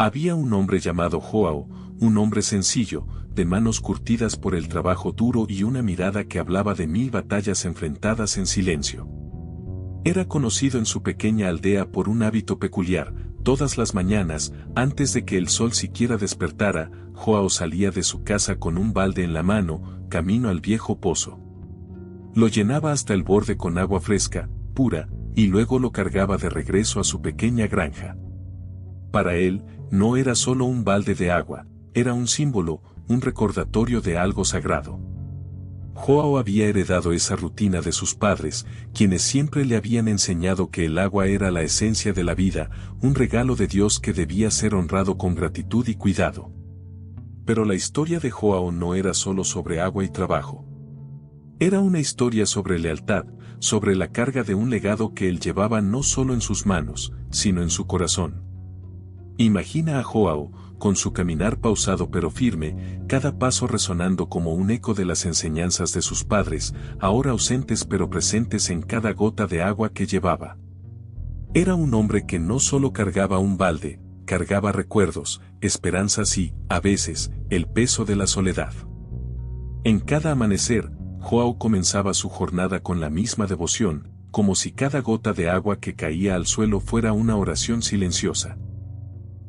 Había un hombre llamado Joao, un hombre sencillo, de manos curtidas por el trabajo duro y una mirada que hablaba de 1000 batallas enfrentadas en silencio. Era conocido en su pequeña aldea por un hábito peculiar. Todas las mañanas, antes de que el sol siquiera despertara, Joao salía de su casa con un balde en la mano, camino al viejo pozo. Lo llenaba hasta el borde con agua fresca, pura, y luego lo cargaba de regreso a su pequeña granja. Para él, no era solo un balde de agua, era un símbolo, un recordatorio de algo sagrado. Joao había heredado esa rutina de sus padres, quienes siempre le habían enseñado que el agua era la esencia de la vida, un regalo de Dios que debía ser honrado con gratitud y cuidado. Pero la historia de Joao no era solo sobre agua y trabajo. Era una historia sobre lealtad, sobre la carga de un legado que él llevaba no solo en sus manos, sino en su corazón. Imagina a Joao, con su caminar pausado pero firme, cada paso resonando como un eco de las enseñanzas de sus padres, ahora ausentes pero presentes en cada gota de agua que llevaba. Era un hombre que no solo cargaba un balde, cargaba recuerdos, esperanzas y, a veces, el peso de la soledad. En cada amanecer, Joao comenzaba su jornada con la misma devoción, como si cada gota de agua que caía al suelo fuera una oración silenciosa.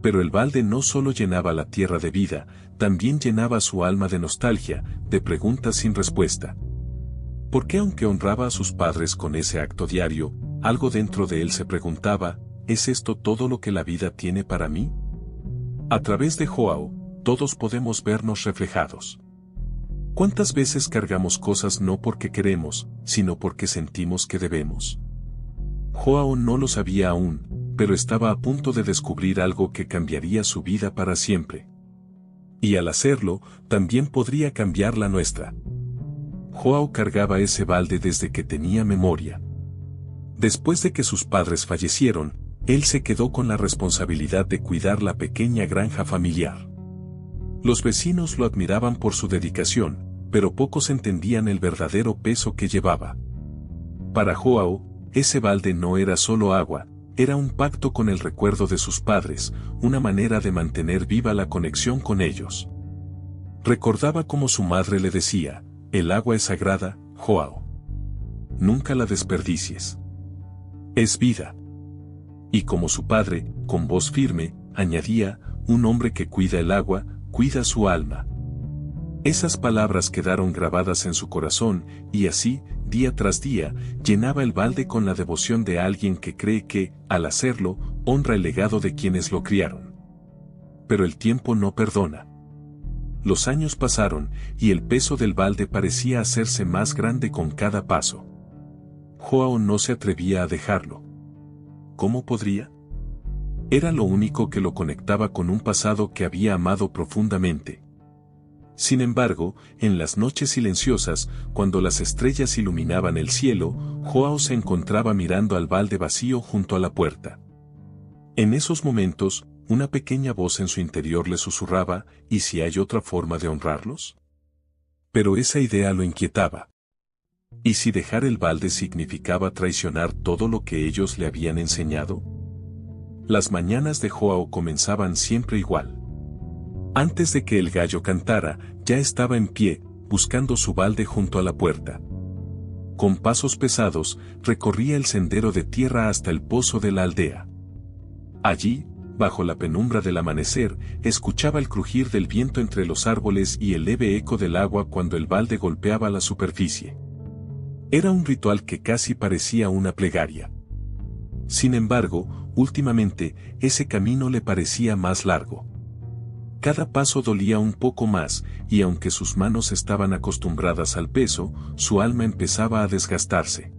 Pero el balde no solo llenaba la tierra de vida, también llenaba su alma de nostalgia, de preguntas sin respuesta. ¿Por qué aunque honraba a sus padres con ese acto diario, algo dentro de él se preguntaba, ¿es esto todo lo que la vida tiene para mí? A través de Joao, todos podemos vernos reflejados. ¿Cuántas veces cargamos cosas no porque queremos, sino porque sentimos que debemos? Joao no lo sabía aún, pero estaba a punto de descubrir algo que cambiaría su vida para siempre. Y al hacerlo, también podría cambiar la nuestra. Joao cargaba ese balde desde que tenía memoria. Después de que sus padres fallecieron, él se quedó con la responsabilidad de cuidar la pequeña granja familiar. Los vecinos lo admiraban por su dedicación, pero pocos entendían el verdadero peso que llevaba. Para Joao, ese balde no era solo agua, era un pacto con el recuerdo de sus padres, una manera de mantener viva la conexión con ellos. Recordaba cómo su madre le decía, el agua es sagrada, Joao. Nunca la desperdicies. Es vida. Y como su padre, con voz firme, añadía, un hombre que cuida el agua, cuida su alma. Esas palabras quedaron grabadas en su corazón, y así, día tras día, llenaba el balde con la devoción de alguien que cree que, al hacerlo, honra el legado de quienes lo criaron. Pero el tiempo no perdona. Los años pasaron, y el peso del balde parecía hacerse más grande con cada paso. Joao no se atrevía a dejarlo. ¿Cómo podría? Era lo único que lo conectaba con un pasado que había amado profundamente. Sin embargo, en las noches silenciosas, cuando las estrellas iluminaban el cielo, Joao se encontraba mirando al balde vacío junto a la puerta. En esos momentos, una pequeña voz en su interior le susurraba, ¿y si hay otra forma de honrarlos? Pero esa idea lo inquietaba. ¿Y si dejar el balde significaba traicionar todo lo que ellos le habían enseñado? Las mañanas de Joao comenzaban siempre igual. Antes de que el gallo cantara, ya estaba en pie, buscando su balde junto a la puerta. Con pasos pesados, recorría el sendero de tierra hasta el pozo de la aldea. Allí, bajo la penumbra del amanecer, escuchaba el crujir del viento entre los árboles y el leve eco del agua cuando el balde golpeaba la superficie. Era un ritual que casi parecía una plegaria. Sin embargo, últimamente, ese camino le parecía más largo. Cada paso dolía un poco más, y aunque sus manos estaban acostumbradas al peso, su alma empezaba a desgastarse.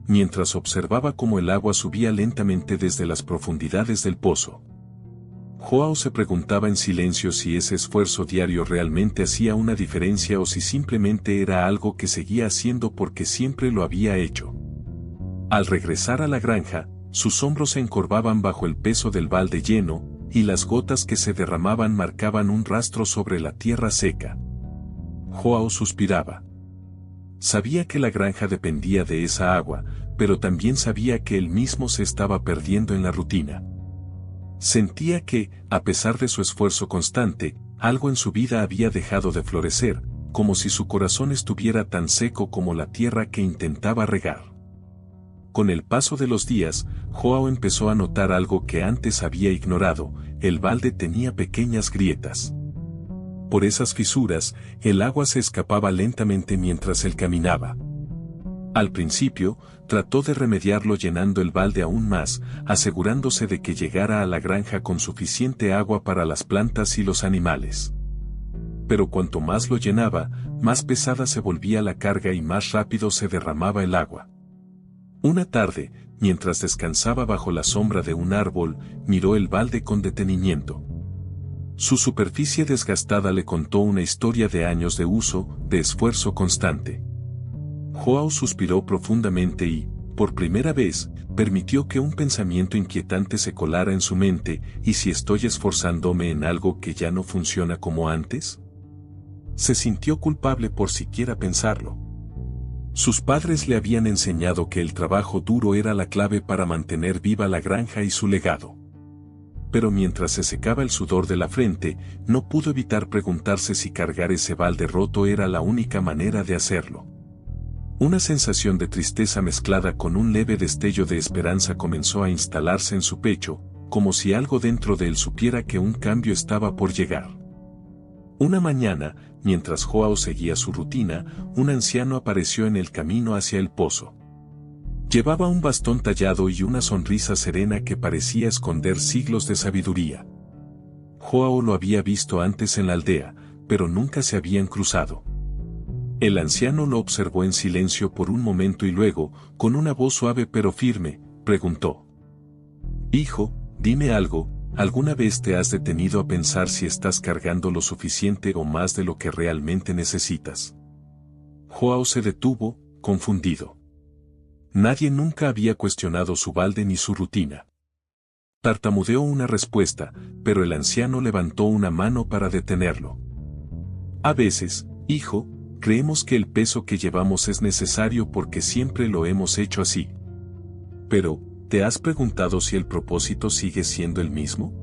Mientras observaba cómo el agua subía lentamente desde las profundidades del pozo, Joao se preguntaba en silencio si ese esfuerzo diario realmente hacía una diferencia o si simplemente era algo que seguía haciendo porque siempre lo había hecho. Al regresar a la granja, sus hombros se encorvaban bajo el peso del balde lleno, y las gotas que se derramaban marcaban un rastro sobre la tierra seca. Joao suspiraba. Sabía que la granja dependía de esa agua, pero también sabía que él mismo se estaba perdiendo en la rutina. Sentía que, a pesar de su esfuerzo constante, algo en su vida había dejado de florecer, como si su corazón estuviera tan seco como la tierra que intentaba regar. Con el paso de los días, Joao empezó a notar algo que antes había ignorado: el balde tenía pequeñas grietas. Por esas fisuras, el agua se escapaba lentamente mientras él caminaba. Al principio, trató de remediarlo llenando el balde aún más, asegurándose de que llegara a la granja con suficiente agua para las plantas y los animales. Pero cuanto más lo llenaba, más pesada se volvía la carga y más rápido se derramaba el agua. Una tarde, mientras descansaba bajo la sombra de un árbol, miró el balde con detenimiento. Su superficie desgastada le contó una historia de años de uso, de esfuerzo constante. Joao suspiró profundamente y, por primera vez, permitió que un pensamiento inquietante se colara en su mente: ¿y si estoy esforzándome en algo que ya no funciona como antes? Se sintió culpable por siquiera pensarlo. Sus padres le habían enseñado que el trabajo duro era la clave para mantener viva la granja y su legado. Pero mientras se secaba el sudor de la frente, no pudo evitar preguntarse si cargar ese balde roto era la única manera de hacerlo. Una sensación de tristeza mezclada con un leve destello de esperanza comenzó a instalarse en su pecho, como si algo dentro de él supiera que un cambio estaba por llegar. Una mañana, mientras Joao seguía su rutina, un anciano apareció en el camino hacia el pozo. Llevaba un bastón tallado y una sonrisa serena que parecía esconder siglos de sabiduría. Joao lo había visto antes en la aldea, pero nunca se habían cruzado. El anciano lo observó en silencio por un momento y luego, con una voz suave pero firme, preguntó: «Hijo, dime algo, ¿alguna vez te has detenido a pensar si estás cargando lo suficiente o más de lo que realmente necesitas?» Joao se detuvo, confundido. Nadie nunca había cuestionado su balde ni su rutina. Tartamudeó una respuesta, pero el anciano levantó una mano para detenerlo. «A veces, hijo, creemos que el peso que llevamos es necesario porque siempre lo hemos hecho así. Pero, ¿te has preguntado si el propósito sigue siendo el mismo?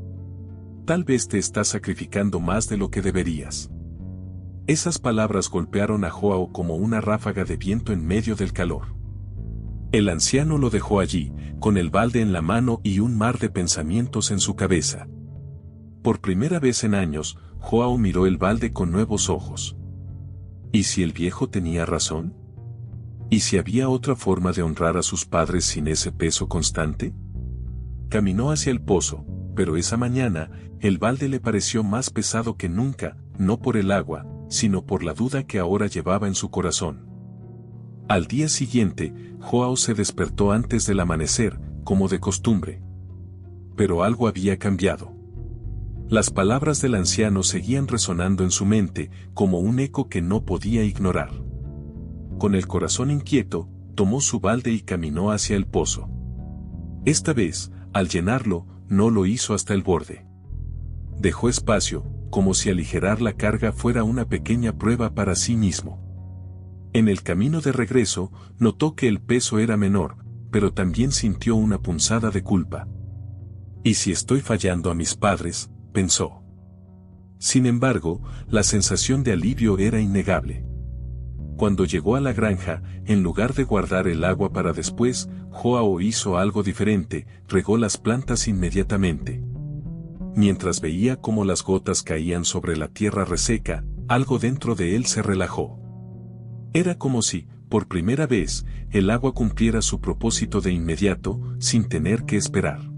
Tal vez te estás sacrificando más de lo que deberías». Esas palabras golpearon a Joao como una ráfaga de viento en medio del calor. El anciano lo dejó allí, con el balde en la mano y un mar de pensamientos en su cabeza. Por primera vez en años, Joao miró el balde con nuevos ojos. ¿Y si el viejo tenía razón? ¿Y si había otra forma de honrar a sus padres sin ese peso constante? Caminó hacia el pozo, pero esa mañana, el balde le pareció más pesado que nunca, no por el agua, sino por la duda que ahora llevaba en su corazón. Al día siguiente, Joao se despertó antes del amanecer, como de costumbre. Pero algo había cambiado. Las palabras del anciano seguían resonando en su mente, como un eco que no podía ignorar. Con el corazón inquieto, tomó su balde y caminó hacia el pozo. Esta vez, al llenarlo, no lo hizo hasta el borde. Dejó espacio, como si aligerar la carga fuera una pequeña prueba para sí mismo. En el camino de regreso, notó que el peso era menor, pero también sintió una punzada de culpa. «¿Y si estoy fallando a mis padres?», pensó. Sin embargo, la sensación de alivio era innegable. Cuando llegó a la granja, en lugar de guardar el agua para después, Joao hizo algo diferente: regó las plantas inmediatamente. Mientras veía cómo las gotas caían sobre la tierra reseca, algo dentro de él se relajó. Era como si, por primera vez, el agua cumpliera su propósito de inmediato, sin tener que esperar.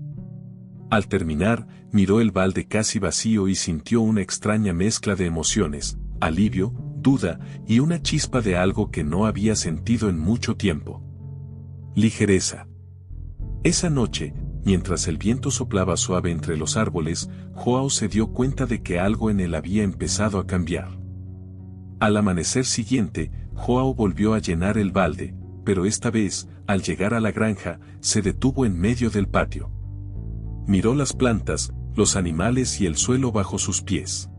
Al terminar, miró el balde casi vacío y sintió una extraña mezcla de emociones: alivio, duda y una chispa de algo que no había sentido en mucho tiempo. Ligereza. Esa noche, mientras el viento soplaba suave entre los árboles, Joao se dio cuenta de que algo en él había empezado a cambiar. Al amanecer siguiente, Joao volvió a llenar el balde, pero esta vez, al llegar a la granja, se detuvo en medio del patio. Miró las plantas, los animales y el suelo bajo sus pies.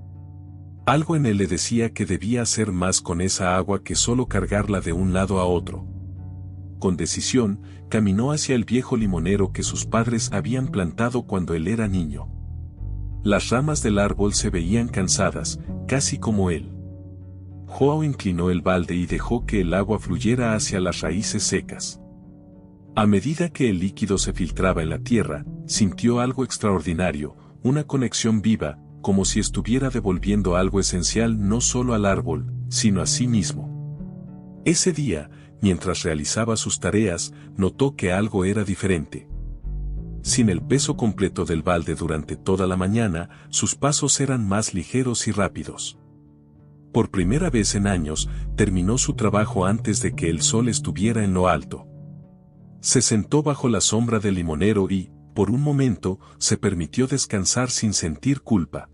Algo en él le decía que debía hacer más con esa agua que solo cargarla de un lado a otro. Con decisión, caminó hacia el viejo limonero que sus padres habían plantado cuando él era niño. Las ramas del árbol se veían cansadas, casi como él. Joao inclinó el balde y dejó que el agua fluyera hacia las raíces secas. A medida que el líquido se filtraba en la tierra, sintió algo extraordinario, una conexión viva, como si estuviera devolviendo algo esencial no solo al árbol, sino a sí mismo. Ese día, mientras realizaba sus tareas, notó que algo era diferente. Sin el peso completo del balde durante toda la mañana, sus pasos eran más ligeros y rápidos. Por primera vez en años, terminó su trabajo antes de que el sol estuviera en lo alto. Se sentó bajo la sombra del limonero y, por un momento, se permitió descansar sin sentir culpa.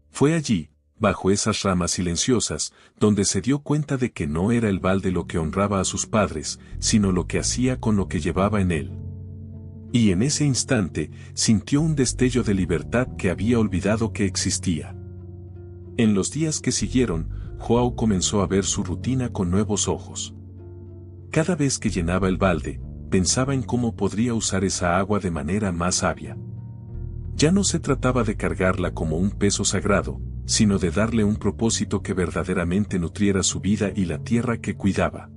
Fue allí, bajo esas ramas silenciosas, donde se dio cuenta de que no era el balde lo que honraba a sus padres, sino lo que hacía con lo que llevaba en él. Y en ese instante, sintió un destello de libertad que había olvidado que existía. En los días que siguieron, Joao comenzó a ver su rutina con nuevos ojos. Cada vez que llenaba el balde, pensaba en cómo podría usar esa agua de manera más sabia. Ya no se trataba de cargarla como un peso sagrado, sino de darle un propósito que verdaderamente nutriera su vida y la tierra que cuidaba.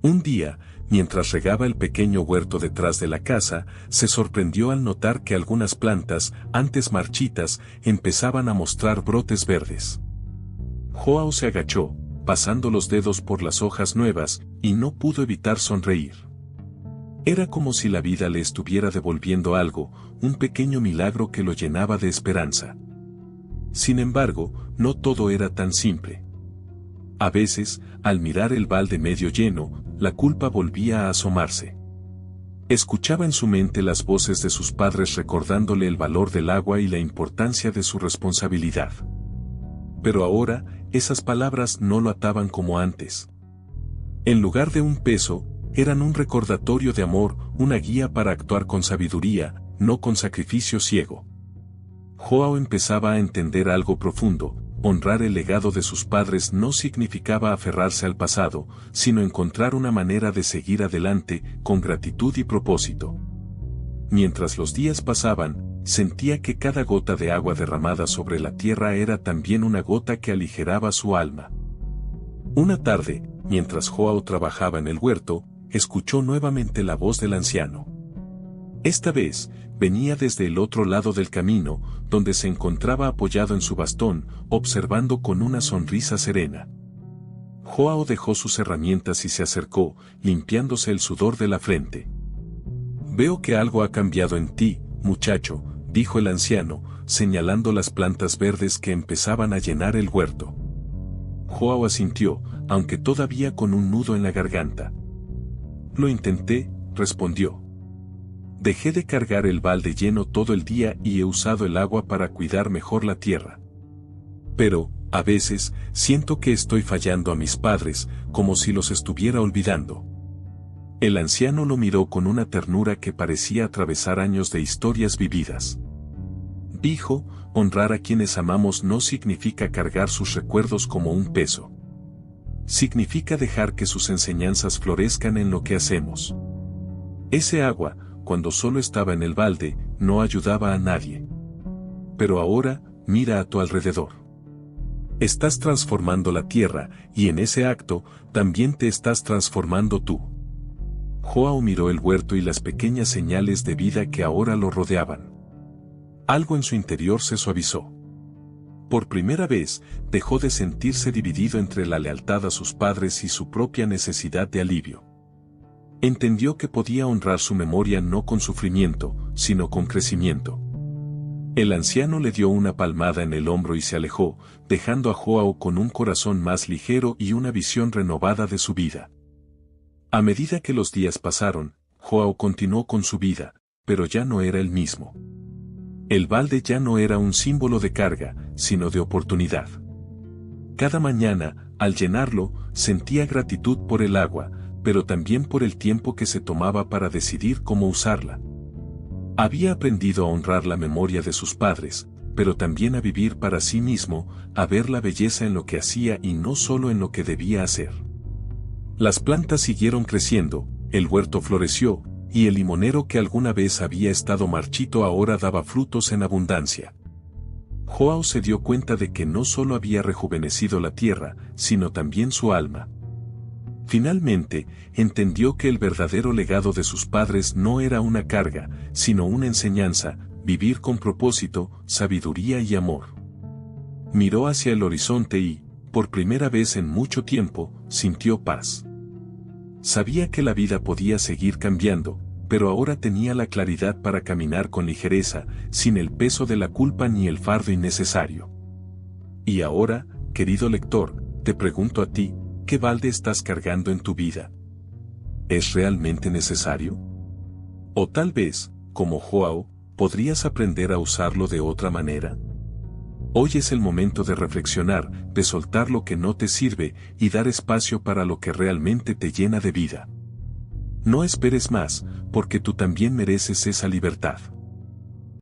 Un día, mientras regaba el pequeño huerto detrás de la casa, se sorprendió al notar que algunas plantas, antes marchitas, empezaban a mostrar brotes verdes. Joao se agachó, pasando los dedos por las hojas nuevas, y no pudo evitar sonreír. Era como si la vida le estuviera devolviendo algo, un pequeño milagro que lo llenaba de esperanza. Sin embargo, no todo era tan simple. A veces, al mirar el balde medio lleno, la culpa volvía a asomarse. Escuchaba en su mente las voces de sus padres recordándole el valor del agua y la importancia de su responsabilidad. Pero ahora, esas palabras no lo ataban como antes. En lugar de un peso, eran un recordatorio de amor, una guía para actuar con sabiduría, no con sacrificio ciego. Joao empezaba a entender algo profundo: honrar el legado de sus padres no significaba aferrarse al pasado, sino encontrar una manera de seguir adelante, con gratitud y propósito. Mientras los días pasaban, sentía que cada gota de agua derramada sobre la tierra era también una gota que aligeraba su alma. Una tarde, mientras Joao trabajaba en el huerto, escuchó nuevamente la voz del anciano. Esta vez, venía desde el otro lado del camino, donde se encontraba apoyado en su bastón, observando con una sonrisa serena. Joao dejó sus herramientas y se acercó, limpiándose el sudor de la frente. «Veo que algo ha cambiado en ti, muchacho», dijo el anciano, señalando las plantas verdes que empezaban a llenar el huerto. Joao asintió, aunque todavía con un nudo en la garganta. «Lo intenté», respondió. «Dejé de cargar el balde lleno todo el día y he usado el agua para cuidar mejor la tierra. Pero, a veces, siento que estoy fallando a mis padres, como si los estuviera olvidando». El anciano lo miró con una ternura que parecía atravesar años de historias vividas. Dijo: «Honrar a quienes amamos no significa cargar sus recuerdos como un peso. Significa dejar que sus enseñanzas florezcan en lo que hacemos». Ese agua, cuando solo estaba en el balde, no ayudaba a nadie. Pero ahora, mira a tu alrededor. Estás transformando la tierra, y en ese acto, también te estás transformando tú. Joao miró el huerto y las pequeñas señales de vida que ahora lo rodeaban. Algo en su interior se suavizó. Por primera vez, dejó de sentirse dividido entre la lealtad a sus padres y su propia necesidad de alivio. Entendió que podía honrar su memoria no con sufrimiento, sino con crecimiento. El anciano le dio una palmada en el hombro y se alejó, dejando a Joao con un corazón más ligero y una visión renovada de su vida. A medida que los días pasaron, Joao continuó con su vida, pero ya no era el mismo. El balde ya no era un símbolo de carga, sino de oportunidad. Cada mañana, al llenarlo, sentía gratitud por el agua, pero también por el tiempo que se tomaba para decidir cómo usarla. Había aprendido a honrar la memoria de sus padres, pero también a vivir para sí mismo, a ver la belleza en lo que hacía y no solo en lo que debía hacer. Las plantas siguieron creciendo, el huerto floreció, y el limonero que alguna vez había estado marchito ahora daba frutos en abundancia. Joao se dio cuenta de que no solo había rejuvenecido la tierra, sino también su alma. Finalmente, entendió que el verdadero legado de sus padres no era una carga, sino una enseñanza, vivir con propósito, sabiduría y amor. Miró hacia el horizonte y, por primera vez en mucho tiempo, sintió paz. Sabía que la vida podía seguir cambiando, pero ahora tenía la claridad para caminar con ligereza, sin el peso de la culpa ni el fardo innecesario. Y ahora, querido lector, te pregunto a ti, ¿qué balde estás cargando en tu vida? ¿Es realmente necesario? O tal vez, como Joao, ¿podrías aprender a usarlo de otra manera? Hoy es el momento de reflexionar, de soltar lo que no te sirve y dar espacio para lo que realmente te llena de vida. No esperes más, porque tú también mereces esa libertad.